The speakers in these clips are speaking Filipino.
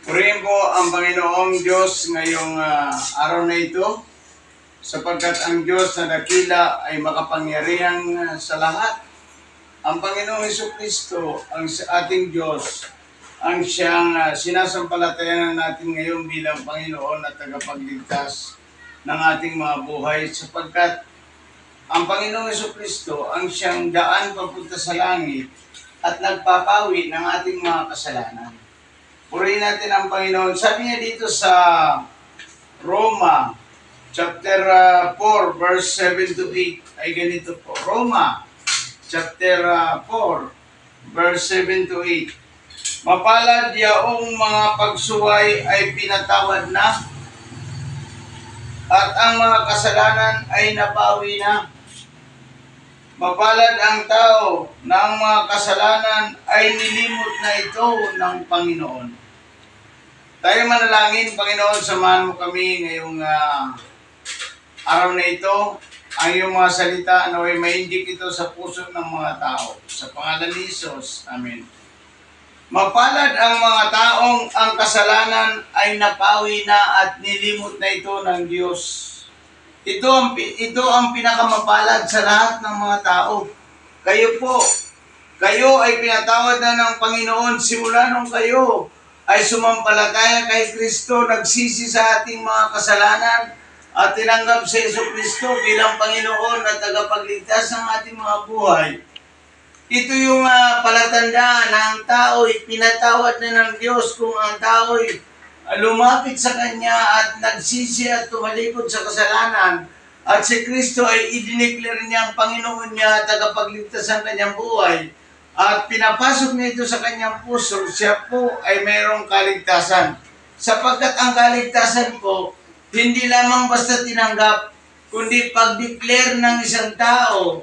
Purihin po ang Panginoong Diyos ngayong araw na ito, sapagkat ang Diyos na dakila ay makapangyarihan sa lahat. Ang Panginoong Jesucristo, ang ating Diyos, ang siyang sinasampalatayanan natin ngayon bilang Panginoon at tagapagligtas ng ating mga buhay, sapagkat ang Panginoong Jesucristo ang siyang daan papunta sa langit at nagpapawi ng ating mga kasalanan. Purihin natin ang Panginoon. Sabi niya dito sa Roma, chapter 4, verse 7 to 8, ay ganito po. Roma, chapter 4, verse 7 to 8. Mapalad yaong mga pagsuway ay pinatawad na, at ang mga kasalanan ay napawi na. Mapalad ang tao na ang mga kasalanan ay nilimot na ito ng Panginoon. Tayo manalangin, Panginoon, samahan mo kami ngayong araw na ito. Ang iyong mga salita naway maindik ito sa puso ng mga tao. Sa pangalan ni Jesus. Amen. Mapalad ang mga taong ang kasalanan ay napawi na at nilimot na ito ng Diyos. Ito ang pinakamapalad sa lahat ng mga tao. Kayo ay pinatawad na ng Panginoon simula nung kayo ay sumampalataya kay Kristo, nagsisi sa ating mga kasalanan at tinanggap si Jesucristo bilang Panginoon at tagapagligtas ng ating mga buhay. Ito yung palatandaan na ang tao ay pinatawad na ng Diyos kung ang tao ay lumapit sa Kanya at nagsisi at tumalikod sa kasalanan, at si Kristo ay i-declare niya ang Panginoon niya at tagapagligtas ng kanyang buhay, at pinapasok niya ito sa kanyang puso, siya po ay mayroong kaligtasan. Sapagkat ang kaligtasan po, hindi lamang basta tinanggap, kundi pag-declare ng isang tao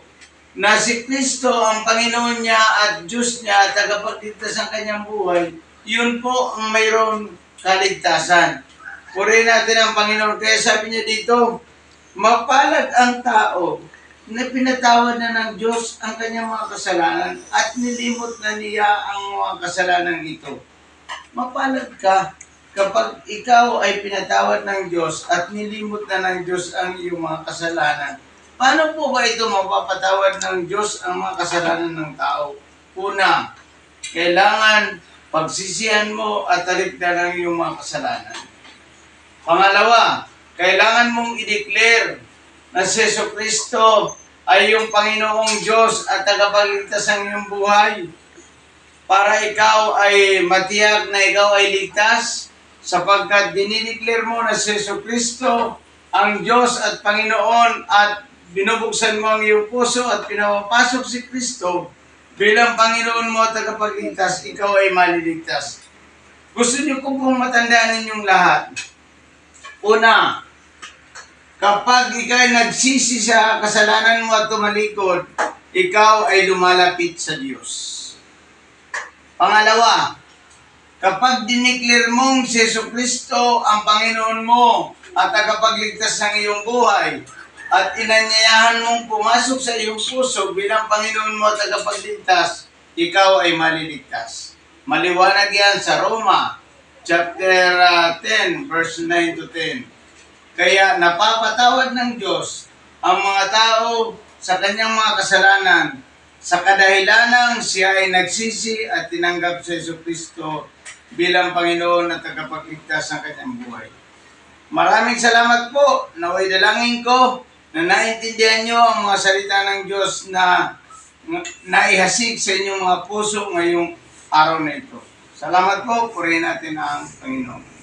na si Kristo ang Panginoon niya at Diyos niya at tagapagligtas ng kanyang buhay, yun po ang mayroong kaligtasan. Purihin natin ang Panginoon. Kaya sabi niya dito, mapalad ang tao na pinatawad na ng Diyos ang kanyang mga kasalanan at nilimot na niya ang mga kasalanan ito. Mapalad ka kapag ikaw ay pinatawad ng Diyos at nilimot na ng Diyos ang iyong mga kasalanan. Paano po ba ito mapapatawad ng Diyos ang mga kasalanan ng tao? Una, kailangan pagsisihan mo at talikdan ang iyong mga kasalanan. Pangalawa, kailangan mong i-declare na si Jesucristo ay yung Panginoong Diyos at tagapagligtas ng iyong buhay para ikaw ay matiyag na ikaw ay ligtas, sapagkat dinideclare mo na si Jesucristo ang Diyos at Panginoon at binubuksan mo ang iyong puso at pinapapasok si Kristo bilang Panginoon mo at tagapagligtas, ikaw ay maliligtas. Gusto niyo ko pong matandaan ninyong lahat. Una, kapag ikaw ay nagsisi sa kasalanan mo at tumalikod, ikaw ay lumalapit sa Diyos. Pangalawa, kapag dineclare mong si Jesucristo ang Panginoon mo at tagapagligtas ng iyong buhay, at inanyayahan mong pumasok sa iyong puso bilang Panginoon mo at tagapagligtas, ikaw ay maliligtas. Maliwanag yan sa Roma, chapter 10, verse 9 to 10. Kaya napapatawad ng Diyos ang mga tao sa kanyang mga kasalanan sa kadahilanang siya ay nagsisi at tinanggap sa Jesucristo bilang Panginoon at tagapagligtas ng kanyang buhay. Maraming salamat po. Naway dalangin ko na naintindihan nyo ang mga salita ng Diyos na naihasig sa inyong mga puso ngayong araw na ito. Salamat po, purihin natin ang Panginoon.